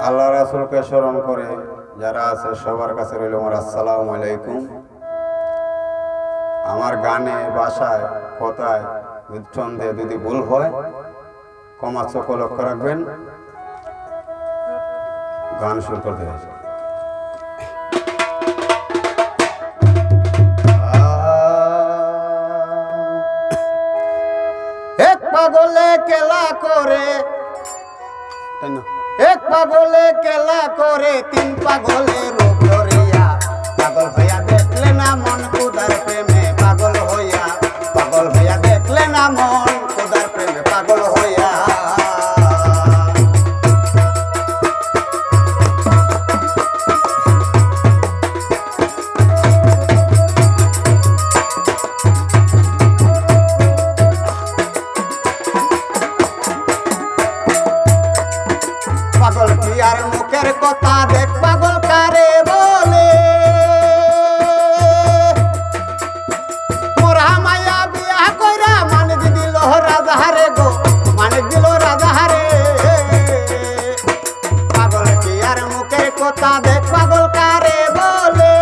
আল্লাহ রাসূলকে স্মরণ করে যারা আছে সবার কাছে রইল আমার আসসালামু আলাইকুম। আমার গানে ভাষায় কথায় ছন্দে যদি ভুল হয় ক্ষমা চোখ লক্ষ্য রাখবেন। গান শুরু করতে হয়েছে। এক পাগলে কেলা করে এক পাগলে কেলা করে তিন পাগলে রূপ ধরিয়া পাগল হইয়া দেখলে না মন খুদার প্রেমে পাগল হইয়া দেখলে না মন খুদার প্রেমে পাগল হইয়া পাগল কি আর মুখের কথা দেখ পাগল কারে বলে মোরা মায়া বিয়া কইরা মানিক দিল রাজা হারে গো মানিক দিল রাজা হারে পাগল কি আর মুখের কথা দেখ পাগল কারে বলে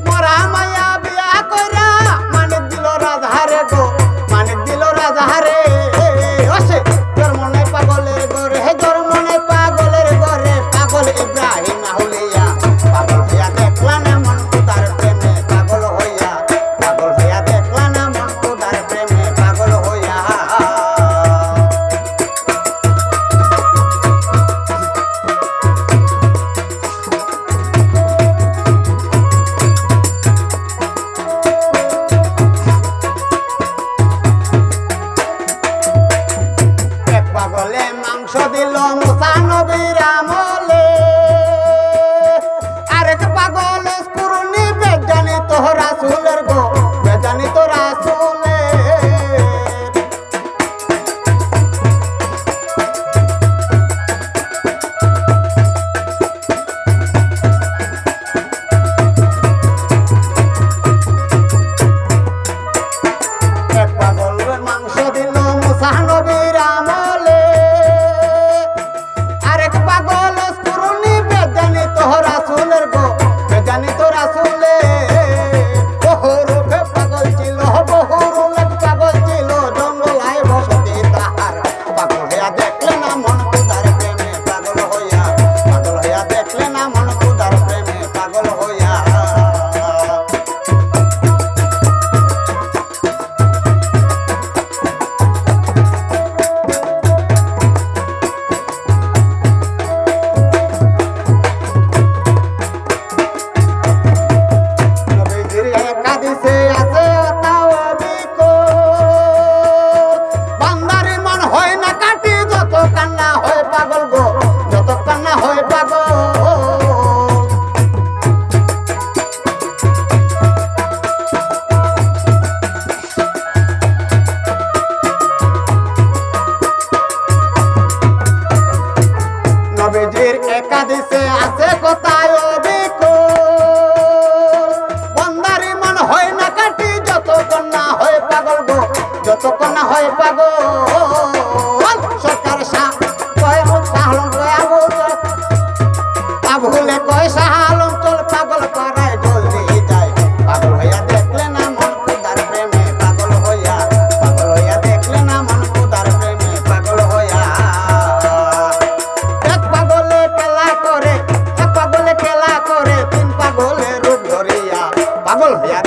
মোরা মায়া বিয়া কইরা মানিক দিল রাজা হারে গো মানিক দিল রাজা হারে ওসে তোর মনে পাগলের গরে তোর মনে পাগলের গরে পাগল ইব্রাহিম আউলিয়া পাগল হইয়া দেখলা না মন খুদার প্রেমে পাগল হইয়া দেখলা না মন খুদার প্রেমে পাগল হইয়া এক পাগলে মাংস দিল মুসা নবীর আমলে আরেক পাগল কুরুনি বেজানি তো রাসূলের গো বেজানি তো রাসূলের এক পাগল মাংস দিল মুসা নবীর আমলে আরেক পাগল কুরুনি বেজানি তো রাসূলের গো বেজানি তো রাসূলের বহুরূপে পাগল ছিল বহুরূপে পাগল ছিল জঙ্গলায় বসতি তাহার পাগল হইয়া দেখলে না মন খুদার প্রেমে পাগল হইয়া দেখলে না মন খুদার প্রেমে পাগল হইয়া নবীজির একাদিসে আছে তাও বিকো বান্দারি মন হয় না কাটি যত কান্না হয় পাগল গো যত কান্না হয় পাগল নবীজির একাদিসে আছে কোথায় বিকো বন্দারি মন হয় না কাটি যত কন্যা হয় পাগল গো যত কন্যা হয় পাগল সরকার সাহলম কয় আবুলে কয় সাহলম চল পাগল পাড়ায় জলদি যায় পাগল হইয়া দেখলে না মন খুদার প্রেমে পাগল হইয়া দেখলে না মন খুদার প্রেমে পাগল হইয়া এক পাগলে খেলা করে তিন পাগলে রূপ ধরিয়া পাগল হইয়া